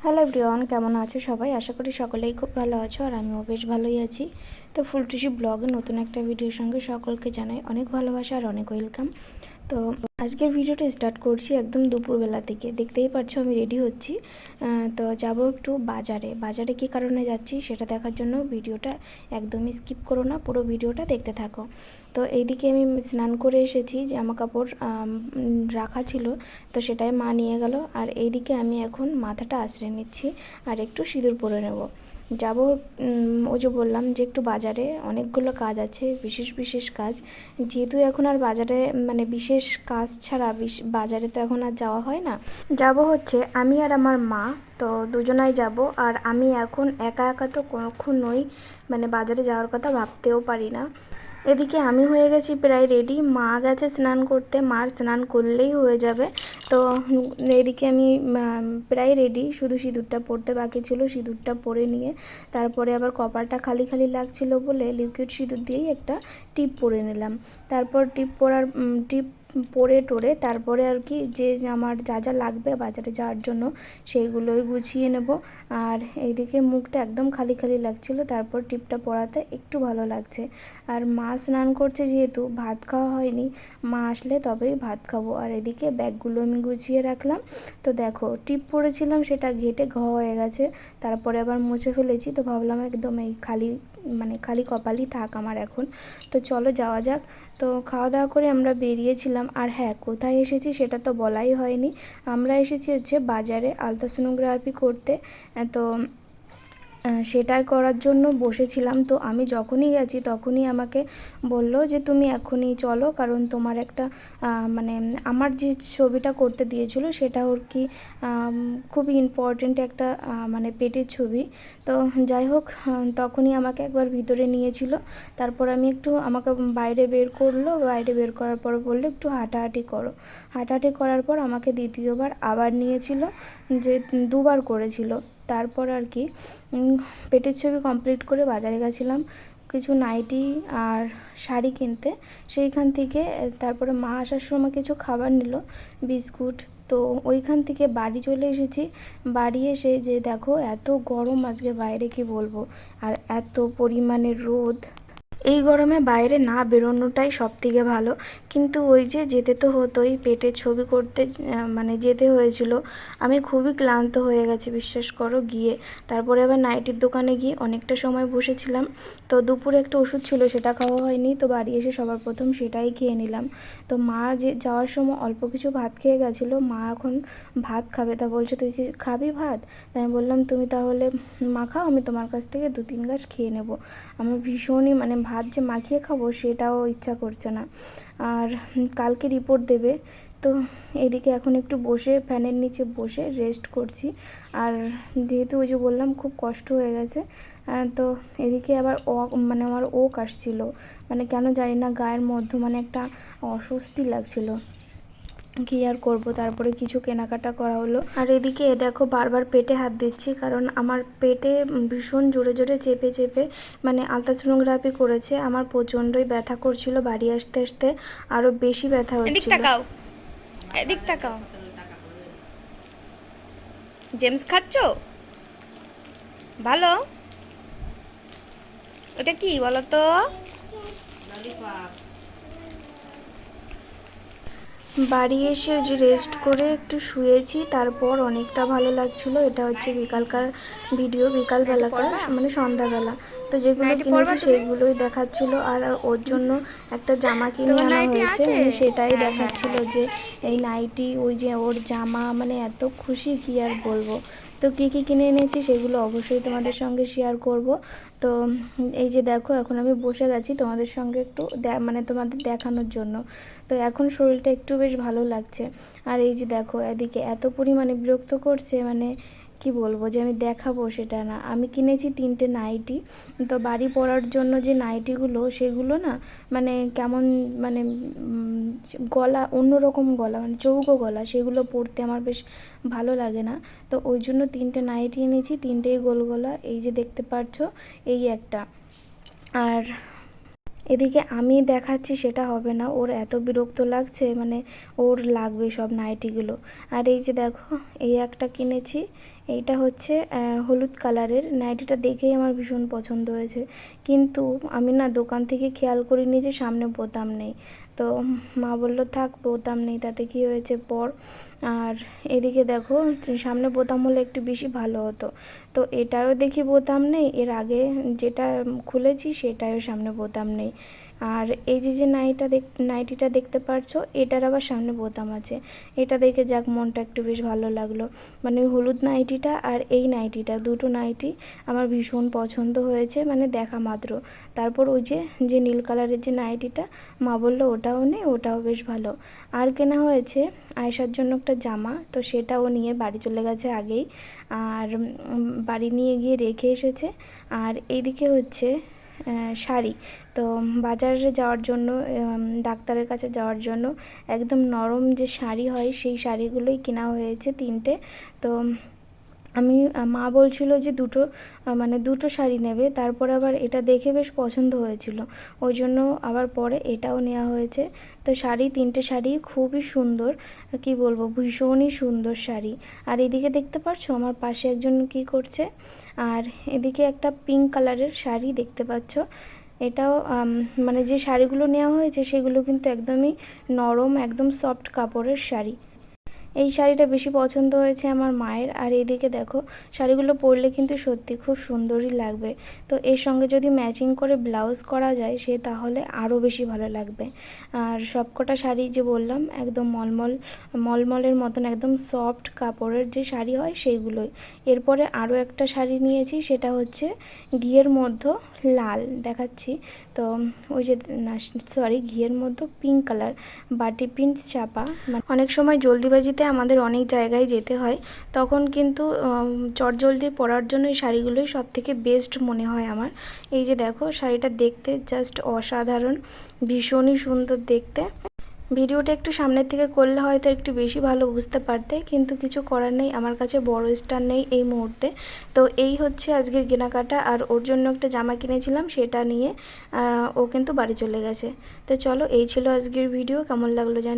Hello everyone, কেমন আছো সবাই? আশা করি সকলেই খুব ভালো আছো আর আমিও বেশ ভালোই আছি। তো ফুলটুসি ব্লগে নতুন একটা ভিডিওর সঙ্গে সকলকে জানাই অনেক ভালোবাসা আর অনেক ওয়েলকাম। তো আজকের ভিডিওটা স্টার্ট করছি একদম দুপুরবেলা থেকে। দেখতেই পাচ্ছ আমি রেডি হচ্ছি। তো যাব একটু বাজারে কী কারণে যাচ্ছি সেটা দেখার জন্য ভিডিওটা একদমই স্কিপ করো না, পুরো ভিডিওটা দেখতে থাকো। তো এইদিকে আমি স্নান করে এসেছি, জামা কাপড় রাখা ছিল তো সেটাই মা নিয়ে গেল। আর এইদিকে আমি এখন মাথাটা আঁচড়ে নিচ্ছি আর একটু সিঁদুর পরে নেব। যাব ওই যে বললাম যে একটু বাজারে অনেকগুলো কাজ আছে, বিশেষ বিশেষ কাজ। যেহেতু এখন আর বাজারে মানে বিশেষ কাজ ছাড়া বাজারে তো এখন আর যাওয়া হয় না। যাব হচ্ছে আমি আর আমার মা, তো দুজনাই যাব। আর আমি এখন একা একা তো কখনোই মানে বাজারে যাওয়ার কথা ভাবতেও পারি না। এদিকে আমি হয়ে গেছি প্রায় রেডি, মা গেছে স্নান করতে, মার স্নান করলেই হয়ে যাবে। তো এদিকে আমি প্রায় রেডি, শুধু সিঁদুরটা পরতে বাকি ছিল। সিঁদুরটা পরে নিয়ে তারপরে আবার কপালটা খালি খালি লাগছিল বলে লিকুইড সিঁদুর দিয়েই একটা টিপ পরে নিলাম। তারপর টিপ পরে টোরে তারপরে আর কি যে আমার যা যা লাগবে বাজারে যাওয়ার জন্য সেইগুলোই গুছিয়ে নেব। আর এইদিকে মুখটা একদম খালি খালি লাগছিল, তারপর টিপটা পরাতে একটু ভালো লাগছে। আর মা স্নান করছে যেহেতু ভাত খাওয়া হয়নি, মা আসলে তবেই ভাত খাবো। আর এদিকে ব্যাগগুলো আমি গুছিয়ে রাখলাম। তো দেখো টিপ পরেছিলাম সেটা ঘেটে হয়ে গেছে, তারপরে আবার মুছে ফেলেছি। তো ভাবলাম একদম এই খালি কপালই থাক আমার এখন। তো চলো যাওয়া যাক। তো খাওয়া দাওয়া করে আমরা বেরিয়েছিলাম। আর হ্যাঁ, কোথায় এসেছি সেটা তো বলাই হয়নি। আমরা এসেছি হচ্ছে বাজারে আলট্রাসোনোগ্রাফি করতে। তো সেটাই করার জন্য বসেছিলাম। তো আমি যখনই গেছি তখনই আমাকে বলল যে তুমি এখনই চলো, কারণ তোমার একটা মানে আমার যে ছবিটা করতে দিয়েছিল সেটা ওর কি খুবই ইম্পর্ট্যান্ট একটা মানে পেটের ছবি। তো যাই হোক, তখনই আমাকে একবার ভিতরে নিয়েছিল। তারপর আমাকে বাইরে বের করলো, বাইরে বের করার পর বললো একটু হাঁটাহাঁটি করো। হাঁটাহাঁটি করার পর আমাকে দ্বিতীয়বার আবার নিয়েছিল, যে দুবার করেছিল। তারপর আর কি পেটের ছবি কমপ্লিট করে বাজারে গেছিলাম কিছু নাইটি আর শাড়ি কিনতে। সেইখান থেকে তারপরে মা আসার সময় কিছু খাবার নিল, বিস্কুট। তো ওইখান থেকে বাড়ি চলে এসেছি। বাড়ি এসে যে দেখো এত গরম আজকে বাইরে, কি বলবো, আর এত পরিমাণে রোদ। এই গরমে বাইরে না বেরোনোটাই সবথেকে ভালো, কিন্তু ওই যে যেতে তো হতোই, পেটের ছবি করতে মানে যেতে হয়েছিল। আমি খুবই ক্লান্ত হয়ে গেছি বিশ্বাস করো গিয়ে। তারপরে আবার নাইটির দোকানে গিয়ে অনেকটা সময় বসেছিলাম। তো দুপুরে একটা ওষুধ ছিল সেটা খাওয়া হয়নি, তো বাড়ি এসে সবার প্রথম সেটাই খেয়ে নিলাম। তো মা যে যাওয়ার সময় অল্প কিছু ভাত খেয়ে গেছিলো, মা এখন ভাত খাবে। তা বলছে তুই কি খাবি ভাত? তাই আমি বললাম তুমি তাহলে মা খাও, আমি তোমার কাছ থেকে 2-3 গাছ খেয়ে নেব। আমার ভীষণই মানে ভাত যে মাখিয়ে খাবো সেটাও ইচ্ছা করছে না। আর কালকে রিপোর্ট দেবে। তো এদিকে এখন একটু বসে ফ্যানের নিচে বসে রেস্ট করছি। আর যেহেতু ওই যে বললাম খুব কষ্ট হয়ে গেছে, তো এদিকে আবার মানে আমার আসছিল, মানে কেন জানি না গায়ের মধ্যে মানে একটা অস্বস্তি লাগছিল। কী আর করবো, তারপরে কিছু কেনাকাটা করা হলো। আর এদিকে দেখো বারবার পেটে হাত দিচ্ছি, কারণ আমার পেটে ভীষণ জোরে জোরে চেপে চেপে মানে আলট্রাসোনোগ্রাফি করেছে। আমার প্রচণ্ডই ব্যথা করছিল, বাড়ি আসতে আসতে আরও বেশি ব্যথা হচ্ছিল। এদিক তাকাও। জেমস খাচ্ছ? ভালো। এটা কি বলো তো? বাড়ি এসে যে রেস্ট করে একটু শুয়েছি, তারপর অনেকটা ভালো লাগছিল। এটা হচ্ছে বিকালকার ভিডিও, বিকালবেলাকার মানে সন্ধ্যাবেলা। তো যেগুলো কিনেছি সেইগুলোই দেখাচ্ছিল। আর ওর জন্য একটা জামা কিনে আনা হয়েছে, সেটাই দেখাচ্ছিল যে এই নাইটি, ওই যে ওর জামা, মানে এত খুশি কি আর বলবো। তো কী কী কিনে এনেছি সেগুলো অবশ্যই তোমাদের সঙ্গে শেয়ার করব। তো এই যে দেখো এখন আমি বসে গেছি তোমাদের সঙ্গে একটু মানে তোমাদের দেখানোর জন্য। তো এখন শরীরটা একটু বেশ ভালো লাগছে। আর এই যে দেখো এদিকে এত পরিমাণে বিরক্ত করছে, মানে কি বলবো যে আমি দেখাবো সেটা না। আমি কিনেছি 3টে নাইটি। তো বাড়ি পরার জন্য যে নাইটিগুলো সেগুলো না মানে কেমন মানে গলা অন্যরকম গলা, মানে চৌকো গলা, সেগুলো পরতে আমার বেশ ভালো লাগে না। তো ওই জন্য 3টে নাইটি এনেছি, 3টেই গোল গলা। এই যে দেখতে পাচ্ছ এই একটা। আর এদিকে আমি দেখাচ্ছি সেটা হবে না, ওর এত বিরক্ত লাগছে, মানে ওর লাগবে সব নাইটিগুলো। আর এই যে দেখো এই একটা কিনেছি, এইটা হচ্ছে হলুদ কালারের নাইটিটা, দেখেই আমার ভীষণ পছন্দ হয়েছে। কিন্তু আমি না দোকান থেকে খেয়াল করিনি যে সামনে বোতাম নেই। তো মা বলল থাক, বোতাম নেই তাতে কি হয়েছে পর। আর এদিকে দেখো, সামনে বোতাম হলে একটু বেশি ভালো হতো। তো এটাও দেখি বোতাম নেই, এর আগে যেটা খুলেছি সেটাও সামনে বোতাম নেই। আর এই যে নাইটিটা দেখতে পারছো, এটার আবার সামনে বোতাম আছে। এটা দেখে যাক মনটা একটু বেশ ভালো লাগলো। মানে হলুদ নাইটিটা আর এই নাইটিটা, দুটো নাইটি আমার ভীষণ পছন্দ হয়েছে মানে দেখা মাত্র। তারপর ওই যে নীল কালারের যে নাইটিটা, মা বললো ওটাও নেই, ওটাও বেশ ভালো। আর কেনা হয়েছে আয়েশার জন্য একটা জামা, তো সেটাও নিয়ে বাড়ি চলে গেছে আগেই। আর বাড়ি নিয়ে গিয়ে রেখে এসেছে। আর এইদিকে হচ্ছে শাড়ি। তো বাজারে যাওয়ার জন্য, ডাক্তারের কাছে যাওয়ার জন্য একদম নরম যে শাড়ি হয় সেই শাড়িগুলোই কেনা হয়েছে 3টে। তো মা বলছিল যে দুটো শাড়ি নেবে, তারপরে আবার এটা দেখে বেশ পছন্দ হয়েছিল, ওই জন্য আবার পরে এটাও নেওয়া হয়েছে। তো 3টে শাড়ি খুবই সুন্দর, কি বলবো, ভীষণই সুন্দর শাড়ি। আর এদিকে দেখতে পাচ্ছো আমার পাশে একজন কি করছে। আর এদিকে একটা পিঙ্ক কালারের শাড়ি দেখতে পাচ্ছ। এটাও মানে যে শাড়িগুলো নেওয়া হয়েছে সেগুলো কিন্তু একদমই নরম, একদম সফট কাপড়ের শাড়ি। এই শাড়িটা বেশি পছন্দ হয়েছে আমার মায়ের। আর এদিকে দেখো, শাড়িগুলো পরলে কিন্তু সত্যি খুব সুন্দরই লাগবে। তো এর সঙ্গে যদি ম্যাচিং করে ব্লাউজ করা যায় তাহলে আরও বেশি ভালো লাগবে। আর সবকটা শাড়ি যে বললাম একদম মলমলের মতন একদম সফট কাপড়ের যে শাড়ি হয় সেইগুলোই। এরপরে আরও একটা শাড়ি নিয়েছি, সেটা হচ্ছে ঘিয়ের মধ্যে লাল দেখাচ্ছি। তো ওই যে ঘিয়ের মধ্যে পিঙ্ক কালার, বাটি প্রিন্ট চাপা। অনেক সময় জলদিবাজিতে আমাদের অনেক জায়গায় যেতে হয়, তখন কিন্তু চটজলদি পরার জন্য এই শাড়িগুলোই সবথেকে বেস্ট মনে হয় আমার। এই যে দেখো, শাড়িটা দেখতে জাস্ট অসাধারণ, ভীষণই সুন্দর দেখতে। ভিডিওটা একটু সামনের থেকে করলে হয়তো একটু বেশি ভালো বুঝতে পারতে, কিন্তু কিছু করার নেই, আমার কাছে বড় স্টার নেই এই মুহূর্তে। তো এই হচ্ছে আজকের কেনাকাটা। আর ওর জন্য একটা জামা কিনেছিলাম, সেটা নিয়ে ও কিন্তু বাড়ি চলে গেছে। তো চলো, এই ছিল আজকের ভিডিও। কেমন লাগলো জানি।